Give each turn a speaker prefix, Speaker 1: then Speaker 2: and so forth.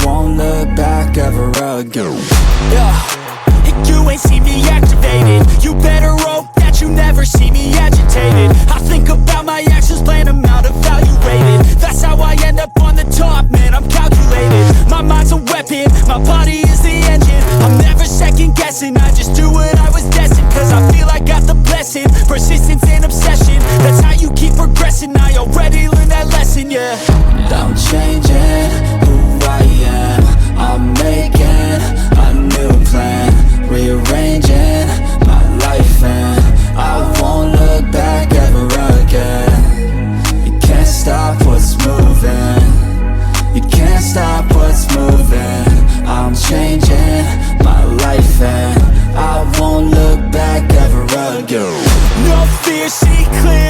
Speaker 1: won't look back ever again.
Speaker 2: Yeah, you ain't see me activated. You better hope that you never see me agitated. I think about my actions, plan them out, evaluated. That's how I end up on the top, man, I'm calculated. My mind's a weapon, my body is the engine. I'm never second guessing, I just do what I was destined. Cause I feel I got the blessing, persistence and obsession. That's how you keep progressing, I already learned that lesson, yeah.
Speaker 1: I'm changing who I am. I'm making a new plan, rearranging my life, and I won't look back ever again. You can't stop what's moving, you can't stop what's moving. I'm changing my life and I won't look back ever again.
Speaker 2: No fear, see clear,